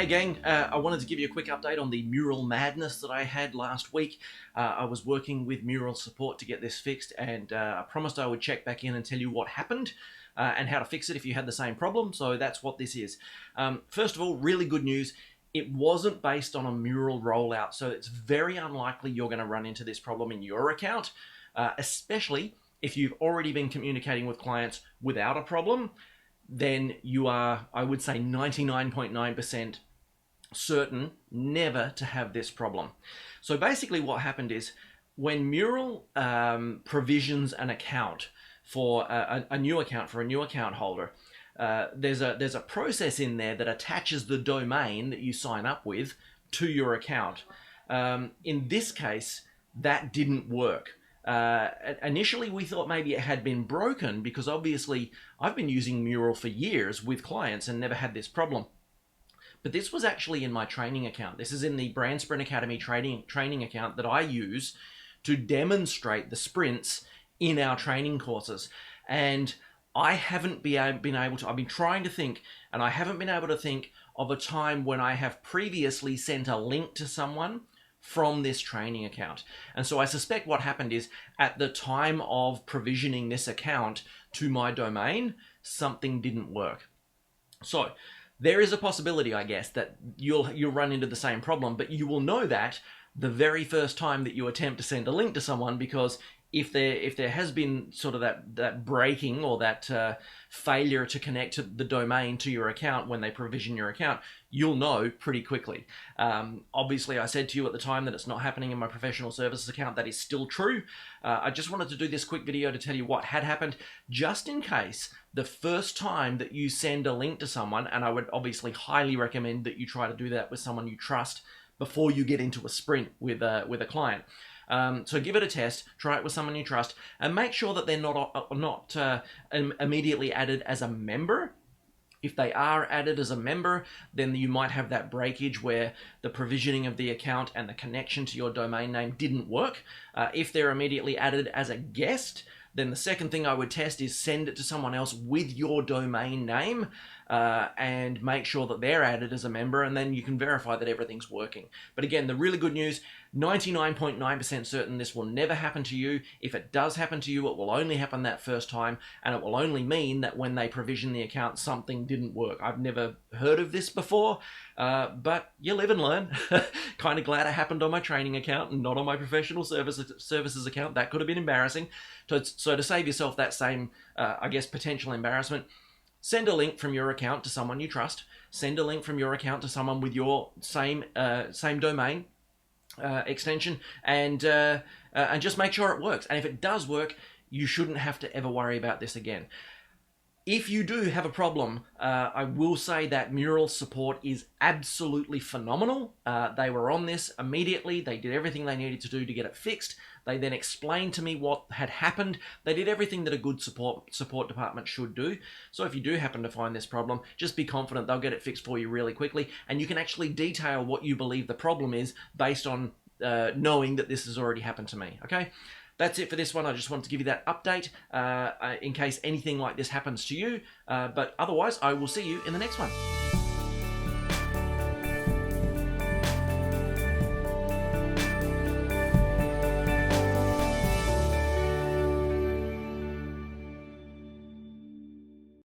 gang, I wanted to give you a quick update on the mural madness that I had last week. I was working with mural support to get this fixed, and I promised I would check back in and tell you what happened and how to fix it if you had the same problem. So that's what this is. First of all, really good news. It wasn't based on a mural rollout, so it's very unlikely you're going to run into this problem in your account, especially if you've already been communicating with clients without a problem. Then you are, I would say, 99.9% certain never to have this problem. So basically what happened is when Mural provisions an account for a new account for a new account holder, there's a process in there that attaches the domain that you sign up with to your account. In this case, that didn't work. Initially, we thought maybe it had been broken because obviously I've been using Mural for years with clients and never had this problem. But this was actually in my training account. This is in the Brand Sprint Academy training account that I use to demonstrate the sprints in our training courses. And I haven't been able to, I've been trying to think, and I haven't been able to think of a time when I have previously sent a link to someone from this training account. And so I suspect what happened is at the time of provisioning this account to my domain, something didn't work. So there is a possibility, I guess, that you'll run into the same problem, but you will know that the very first time that you attempt to send a link to someone, because if there has been sort of that breaking or that failure to connect to the domain to your account when they provision your account, you'll know pretty quickly. Obviously, I said to you at the time that it's not happening in my professional services account. That is still true. I just wanted to do this quick video to tell you what had happened, just in case the first time that you send a link to someone, and I would obviously highly recommend that you try to do that with someone you trust before you get into a sprint with a client. So give it a test, try it with someone you trust, and make sure that they're not immediately added as a member. If they are added as a member, then you might have that breakage where the provisioning of the account and the connection to your domain name didn't work. If they're immediately added as a guest, then the second thing I would test is send it to someone else with your domain name and make sure that they're added as a member, and then you can verify that everything's working. But again, the really good news, 99.9% certain this will never happen to you. If it does happen to you, it will only happen that first time, and it will only mean that when they provision the account, something didn't work. I've never heard of this before, but you live and learn. Kind of glad it happened on my training account and not on my professional services account. That could have been embarrassing. So to save yourself that same, I guess, potential embarrassment, send a link from your account to someone you trust. Send a link from your account to someone with your same domain extension, and just make sure it works. And if it does work, you shouldn't have to ever worry about this again. If you do have a problem, I will say that Mural support is absolutely phenomenal. They were on this immediately. They did everything they needed to do to get it fixed. They then explained to me what had happened. They did everything that a good support department should do. So if you do happen to find this problem, just be confident they'll get it fixed for you really quickly. And you can actually detail what you believe the problem is based on knowing that this has already happened to me, okay? That's it for this one. I just wanted to give you that update in case anything like this happens to you. But otherwise, I will see you in the next one.